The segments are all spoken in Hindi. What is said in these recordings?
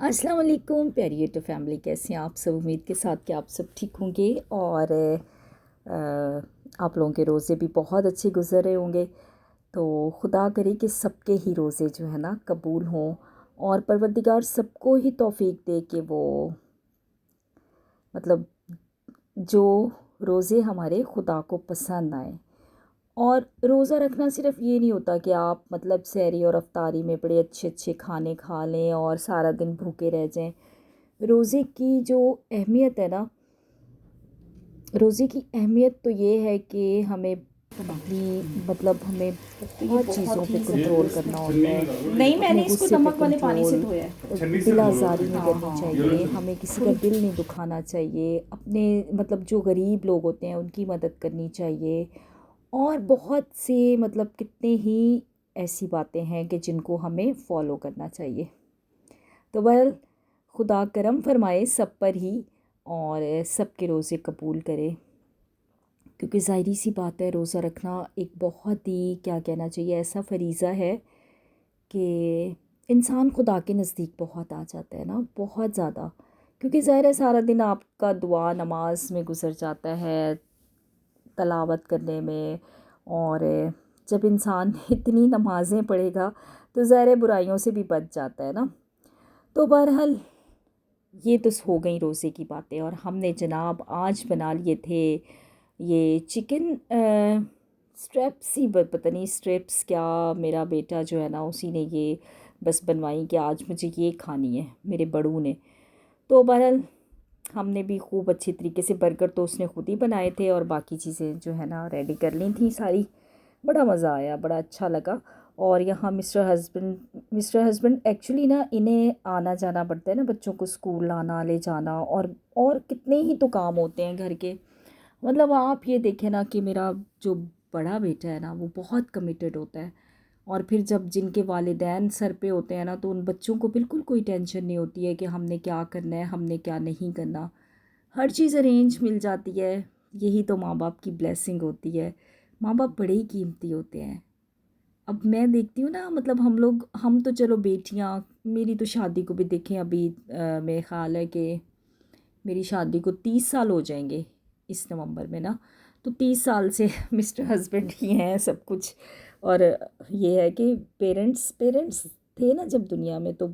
अस्सलाम वालेकुम प्यारी यूट्यूब फैमिली, कैसे हैं आप सब। उम्मीद के साथ कि आप सब ठीक होंगे और आप लोगों के रोज़े भी बहुत अच्छे गुजर रहे होंगे। तो खुदा करे कि सबके ही रोज़े जो है ना कबूल हों और परवरदिगार सबको ही तौफीक दे कि वो मतलब जो रोज़े हमारे खुदा को पसंद आए। और रोज़ा रखना सिर्फ ये नहीं होता कि आप मतलब सहरी और अफ्तारी में बड़े अच्छे अच्छे खाने खा लें और सारा दिन भूखे रह जाएं। रोज़े की जो अहमियत है ना, रोज़े की अहमियत तो ये है कि हमें अपनी मतलब हमें बहुत चीज़ों पे कंट्रोल करना होता है। नहीं, अपने मैंने इसको गुस्से पे नमक वाले पानी से कंट्रोल, धोया है। दिल आज़ारी नहीं करनी चाहिए, हमें किसी का दिल नहीं दुखाना चाहिए, अपने मतलब जो गरीब लोग होते हैं उनकी मदद करनी चाहिए। और बहुत से मतलब कितने ही ऐसी बातें हैं कि जिनको हमें फॉलो करना चाहिए। तो बहरहाल खुदा करम फरमाए सब पर ही और सब के रोज़े कबूल करे, क्योंकि ज़ाहिरी सी बात है रोज़ा रखना एक बहुत ही क्या कहना चाहिए ऐसा फरीज़ा है कि इंसान खुदा के नज़दीक बहुत आ जाता है ना, बहुत ज़्यादा। क्योंकि ज़ाहिर है सारा दिन आपका दुआ नमाज में गुजर जाता है, तलावत करने में। और जब इंसान इतनी नमाज़ें पढ़ेगा तो ज़ाहिर बुराइयों से भी बच जाता है ना। तो बहरहाल ये तो हो गई रोज़े की बातें। और हमने जनाब आज बना लिए थे ये चिकन स्ट्रेप्स ही पता नहीं स्ट्रिप्स क्या, मेरा बेटा जो है ना उसी ने ये बस बनवाई कि आज मुझे ये खानी है, मेरे बड़ू ने। तो बहरहाल हमने भी खूब अच्छी तरीके से, बर्गर तो उसने खुद ही बनाए थे और बाकी चीज़ें जो है ना रेडी कर ली थी सारी। बड़ा मज़ा आया, बड़ा अच्छा लगा। और यहाँ मिस्टर हस्बैंड एक्चुअली ना इन्हें आना जाना पड़ता है ना, बच्चों को स्कूल लाना ले जाना, और कितने ही तो काम होते हैं घर के। मतलब आप ये देखें ना कि मेरा जो बड़ा बेटा है ना वो बहुत कमिटेड होता है। और फिर जब जिनके वालिदैन सर पे होते हैं ना तो उन बच्चों को बिल्कुल कोई टेंशन नहीं होती है कि हमने क्या करना है, हमने क्या नहीं करना। हर चीज़ अरेंज मिल जाती है। यही तो माँ बाप की ब्लेसिंग होती है। माँ बाप बड़े ही कीमती होते हैं। अब मैं देखती हूँ ना, मतलब हम तो चलो बेटियाँ, मेरी तो शादी को भी देखें अभी मेरे ख़्याल है कि मेरी शादी को 30 साल हो जाएंगे इस नवंबर में ना। तो 30 साल से मिस्टर हस्बैंड ही हैं सब कुछ। और ये है कि पेरेंट्स पेरेंट्स थे ना जब दुनिया में, तो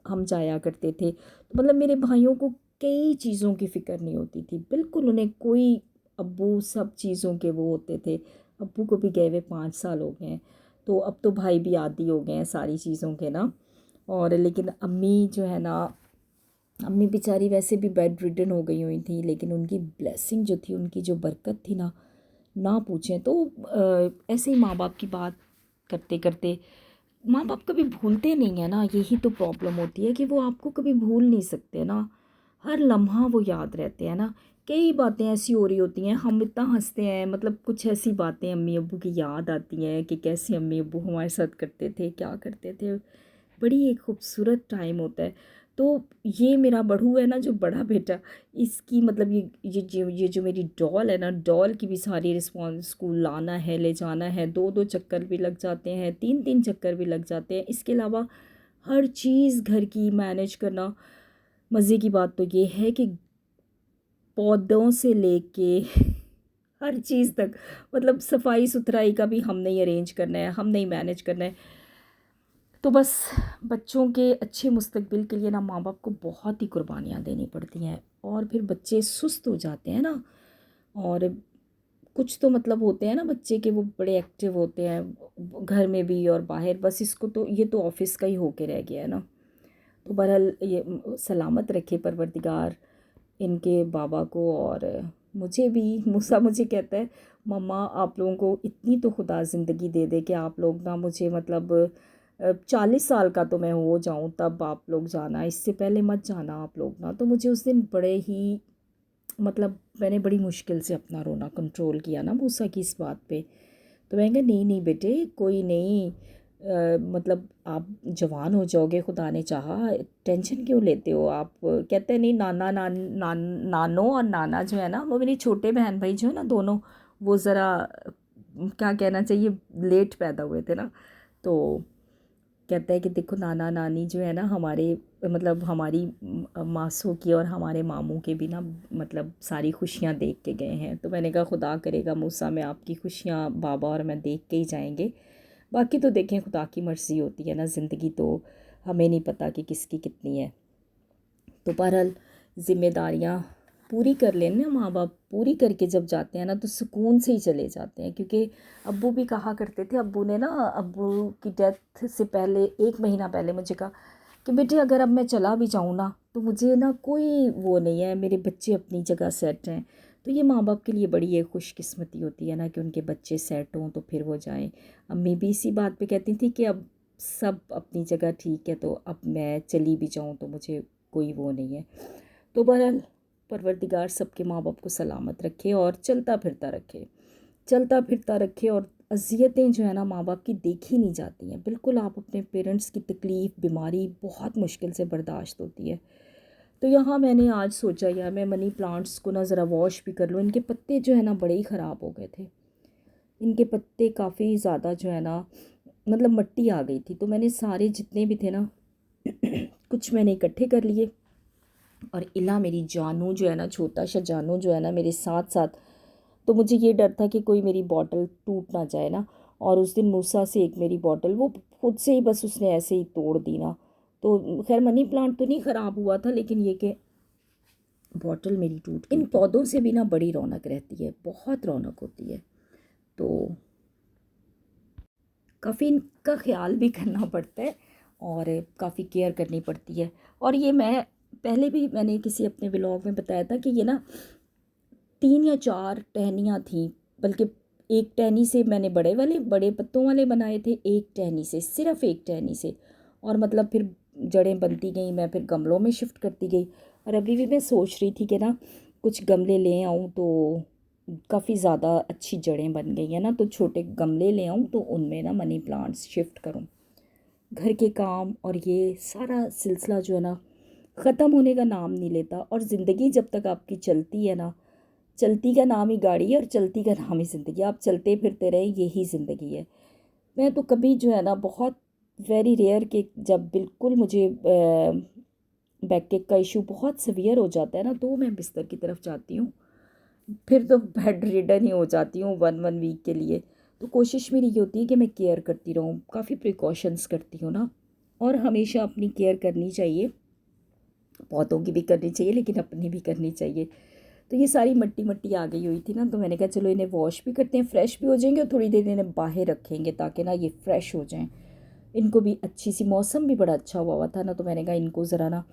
हम जाया करते थे। तो मतलब मेरे भाइयों को कई चीज़ों की फ़िक्र नहीं होती थी बिल्कुल, उन्हें कोई, अब्बू सब चीज़ों के वो होते थे। अब्बू को भी गए हुए 5 साल हो गए हैं। तो अब तो भाई भी आदी हो गए हैं सारी चीज़ों के ना। और लेकिन अम्मी जो है ना, अम्मी बेचारी वैसे भी बेड रिडन हो गई हुई थी, लेकिन उनकी ब्लेसिंग जो थी, उनकी जो बरकत थी ना, ना पूछें। तो ऐसे ही माँ बाप की बात करते करते, माँ बाप कभी भूलते नहीं है ना, यही तो प्रॉब्लम होती है कि वो आपको कभी भूल नहीं सकते ना। हर लम्हा वो याद रहते हैं ना। कई बातें ऐसी हो रही होती हैं, हम इतना हंसते हैं, मतलब कुछ ऐसी बातें अम्मी अब्बू की याद आती हैं कि कैसे अम्मी अब्बू हमारे साथ करते थे, क्या करते थे। बड़ी एक खूबसूरत टाइम होता है। तो ये मेरा बड़ू है ना, जो बड़ा बेटा, इसकी मतलब ये जो मेरी डॉल है ना, डॉल की भी सारी रिस्पॉन्स, स्कूल लाना है ले जाना है, 2-2 चक्कर भी लग जाते हैं, 3-3 चक्कर भी लग जाते हैं। इसके अलावा हर चीज़ घर की मैनेज करना। मज़े की बात तो ये है कि पौधों से लेके हर चीज़ तक, मतलब सफाई सुथराई का भी हमने ही अरेंज करना है, हमने ही मैनेज करना है। तो बस बच्चों के अच्छे मुस्तकबिल के लिए ना माँ बाप को बहुत ही कुर्बानियाँ देनी पड़ती हैं। और फिर बच्चे सुस्त हो जाते हैं ना। और कुछ तो मतलब होते हैं ना बच्चे के, वो बड़े एक्टिव होते हैं घर में भी और बाहर। बस इसको तो, ये तो ऑफिस का ही होके रह गया है ना। तो बहरहाल ये सलामत रखे परवरदिगार इनके बाबा को। और मुझे भी, मूसा मुझे कहता है, मम्मा आप लोगों को इतनी तो खुदा ज़िंदगी दे दे कि आप लोग ना मुझे मतलब 40 साल का तो मैं हो जाऊं तब आप लोग जाना, इससे पहले मत जाना आप लोग ना। तो मुझे उस दिन बड़े ही मतलब मैंने बड़ी मुश्किल से अपना रोना कंट्रोल किया ना मूसा की इस बात पे। तो मैंने कहा नहीं नहीं बेटे, कोई नहीं, मतलब आप जवान हो जाओगे, खुदा ने चाहा, टेंशन क्यों लेते हो आप। कहते हैं नहीं, नानो और नाना जो है ना, वो मेरी छोटे बहन भाई जो है ना दोनों, वो ज़रा क्या कहना चाहिए लेट पैदा हुए थे ना। तो कहता है कि देखो नाना नानी जो है ना हमारे मतलब हमारी मासों की और हमारे मामू के भी ना मतलब सारी खुशियाँ देख के गए हैं। तो मैंने कहा खुदा करेगा मूसा में आपकी खुशियाँ बाबा और मैं देख के ही जाएंगे। बाकी तो देखें खुदा की मर्ज़ी होती है ना, ज़िंदगी तो हमें नहीं पता कि किसकी कितनी है। तो बहरहाल ज़िम्मेदारियाँ पूरी कर लें ना माँ बाप, पूरी करके जब जाते हैं ना तो सुकून से ही चले जाते हैं। क्योंकि अब्बू भी कहा करते थे, अब्बू ने ना अब्बू की डेथ से पहले 1 महीना पहले मुझे कहा कि बेटे अगर अब मैं चला भी जाऊँ ना तो मुझे ना कोई वो नहीं है, मेरे बच्चे अपनी जगह सेट हैं। तो ये माँ बाप के लिए बड़ी एक खुशकिस्मती होती है ना कि उनके बच्चे सेट हों तो फिर वो जाएं। अम्मी भी इसी बात पे कहती थी कि अब सब अपनी जगह ठीक है तो अब मैं चली भी जाऊँ तो मुझे कोई वो नहीं है। तो बहरहाल परवरदिगार सबके माँ बाप को सलामत रखे और चलता फिरता रखे, चलता फिरता रखे। और अज़ियतें जो है ना माँ बाप की देखी नहीं जाती हैं बिल्कुल। आप अपने पेरेंट्स की तकलीफ़ बीमारी बहुत मुश्किल से बर्दाश्त होती है। तो यहाँ मैंने आज सोचा यार मैं मनी प्लांट्स को ना ज़रा वॉश भी कर लूँ। इनके पत्ते जो है ना बड़े ही ख़राब हो गए थे, इनके पत्ते काफ़ी ज़्यादा जो है ना मतलब मिट्टी आ गई थी। तो मैंने सारे जितने भी थे ना कुछ मैंने इकट्ठे कर लिए। और इला मेरी जानू जो है ना, छोटा सा जानू जो है ना मेरे साथ साथ, तो मुझे ये डर था कि कोई मेरी बॉटल टूट ना जाए ना। और उस दिन मूसा से एक मेरी बॉटल वो खुद से ही बस उसने ऐसे ही तोड़ दी ना। तो खैर मनी प्लांट तो नहीं ख़राब हुआ था, लेकिन ये कि बॉटल मेरी टूट गई। इन पौधों से भी ना बड़ी रौनक रहती है, बहुत रौनक होती है। तो काफ़ी इनका ख्याल भी करना पड़ता है और काफ़ी केयर करनी पड़ती है। और ये मैं पहले भी मैंने किसी अपने व्लॉग में बताया था कि ये ना 3 या 4 टहनियाँ थी, बल्कि एक टहनी से मैंने बड़े वाले बड़े पत्तों वाले बनाए थे, एक टहनी से, सिर्फ़ एक टहनी से। और मतलब फिर जड़ें बनती गई, मैं फिर गमलों में शिफ्ट करती गई। और अभी भी मैं सोच रही थी कि ना कुछ गमले ले आऊँ तो काफ़ी ज़्यादा अच्छी जड़ें बन गई हैं ना, तो छोटे गमले ले आऊँ तो उनमें ना मनी प्लांट्स शिफ्ट करूँ। घर के काम और ये सारा सिलसिला जो है ना ख़त्म होने का नाम नहीं लेता। और ज़िंदगी जब तक आपकी चलती है ना, चलती का नाम ही गाड़ी है और चलती का नाम ही ज़िंदगी। आप चलते फिरते रहे, यही ज़िंदगी है। मैं तो कभी जो है ना बहुत वेरी रेयर के जब बिल्कुल मुझे बैक का इशू बहुत सीवियर हो जाता है ना तो मैं बिस्तर की तरफ जाती हूँ। फिर तो बेड रिडन ही हो जाती हूँ 1 वीक के लिए। तो कोशिश मेरी ये होती है कि मैं केयर करती रहूँ, काफ़ी प्रिकॉशंस करती हूँ ना। और हमेशा अपनी केयर करनी चाहिए, पौधों की भी करनी चाहिए लेकिन अपनी भी करनी चाहिए। तो ये सारी मिट्टी मिट्टी आ गई हुई थी ना, तो मैंने कहा चलो इन्हें वॉश भी करते हैं, फ्रेश भी हो जाएंगे और थोड़ी देर इन्हें बाहर रखेंगे ताकि ना ये फ्रेश हो जाएं। इनको भी अच्छी सी, मौसम भी बड़ा अच्छा हुआ था ना, तो मैंने कहा इनको ज़रा ना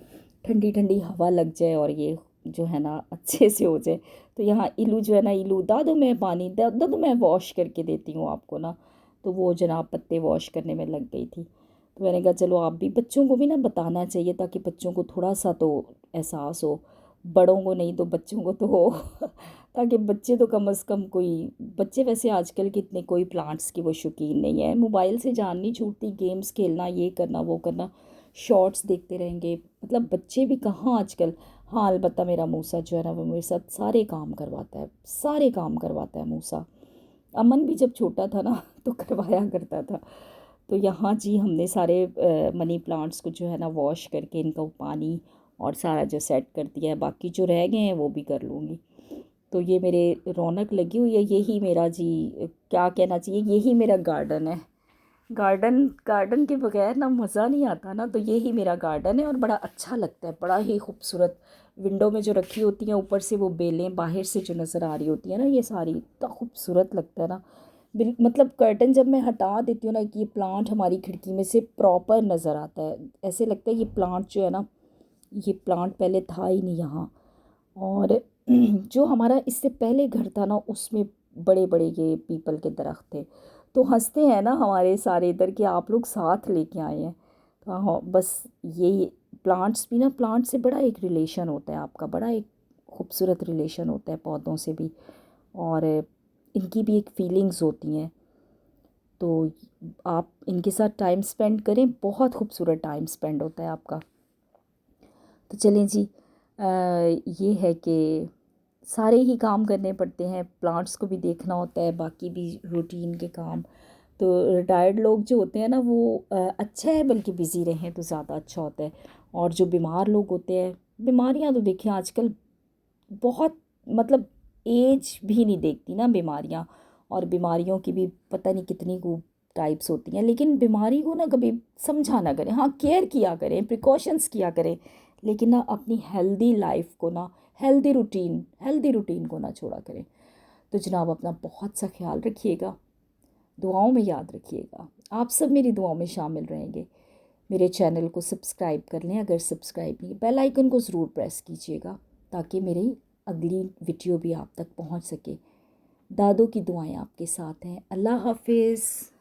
ठंडी ठंडी हवा लग जाए और ये जो है ना अच्छे से हो जाए। तो यहाँ इलू जो है ना, इलू दादो मैं पानी दादो मैं वॉश करके देती हूँ आपको ना। तो वो जनाब पत्ते वॉश करने में लग गई थी। तो मैंने कहा चलो आप भी, बच्चों को भी ना बताना चाहिए ताकि बच्चों को थोड़ा सा तो एहसास हो, बड़ों को नहीं तो बच्चों को तो हो ताकि बच्चे तो कम से कम कोई, बच्चे वैसे आजकल के इतने कोई प्लांट्स की वो शौकीन नहीं है। मोबाइल से जान नहीं छूटती, गेम्स खेलना, ये करना वो करना, शॉर्ट्स देखते रहेंगे। मतलब बच्चे भी कहाँ आजकल। हाँ अलबत्ता मेरा मूसा जो है ना वो मेरे साथ सारे काम करवाता है, सारे काम करवाता है मूसा। अमन भी जब छोटा था ना तो करवाया करता था। तो यहाँ जी हमने सारे मनी प्लांट्स को जो है ना वॉश करके इनका पानी और सारा जो सेट कर दिया है, बाकी जो रह गए हैं वो भी कर लूँगी। तो ये मेरे रौनक लगी हुई है, यही मेरा जी क्या कहना चाहिए, यही मेरा गार्डन है। गार्डन गार्डन के बगैर ना मज़ा नहीं आता ना, तो यही मेरा गार्डन है और बड़ा अच्छा लगता है, बड़ा ही खूबसूरत। विंडो में जो रखी होती हैं ऊपर से वो बेलें बाहर से जो नज़र आ रही होती है ना, ये सारी इतना खूबसूरत लगता है ना। मतलब कर्टन जब मैं हटा देती हूँ ना कि ये प्लांट हमारी खिड़की में से प्रॉपर नज़र आता है, ऐसे लगता है ये प्लांट जो है ना, ये प्लांट पहले था ही नहीं यहाँ। और जो हमारा इससे पहले घर था ना उसमें बड़े बड़े ये पीपल के दरख्त थे। तो हंसते हैं ना हमारे सारे इधर कि आप लोग साथ लेके आए हैं। तो हाँ बस यही, प्लांट्स भी ना, प्लांट से बड़ा एक रिलेशन होता है आपका, बड़ा एक खूबसूरत रिलेशन होता है पौधों से भी। और इनकी भी एक फीलिंग्स होती हैं। तो आप इनके साथ टाइम स्पेंड करें, बहुत खूबसूरत टाइम स्पेंड होता है आपका। तो चलें जी, ये है कि सारे ही काम करने पड़ते हैं, प्लांट्स को भी देखना होता है, बाकी भी रूटीन के काम, तो रिटायर्ड लोग जो होते हैं ना वो अच्छा है, बल्कि बिज़ी रहें तो ज़्यादा अच्छा होता है। और जो बीमार लोग होते हैं, बीमारियां तो देखिए आजकल बहुत मतलब एज भी नहीं देखती ना बीमारियां। और बीमारियों की भी पता नहीं कितनी को टाइप्स होती हैं, लेकिन बीमारी को ना कभी समझा ना करें। हाँ, केयर किया करें, प्रिकॉशंस किया करें, लेकिन ना अपनी हेल्दी लाइफ को ना, हेल्दी रूटीन को ना छोड़ा करें। तो जनाब अपना बहुत सा ख्याल रखिएगा, दुआओं में याद रखिएगा। आप सब मेरी दुआओं में शामिल रहेंगे। मेरे चैनल को सब्सक्राइब कर लें, अगर सब्सक्राइब नहीं, बेल आइकन को ज़रूर प्रेस कीजिएगा ताकि मेरी अगली वीडियो भी आप तक पहुंच सके। दादों की दुआएं आपके साथ हैं। अल्लाह हाफिज़।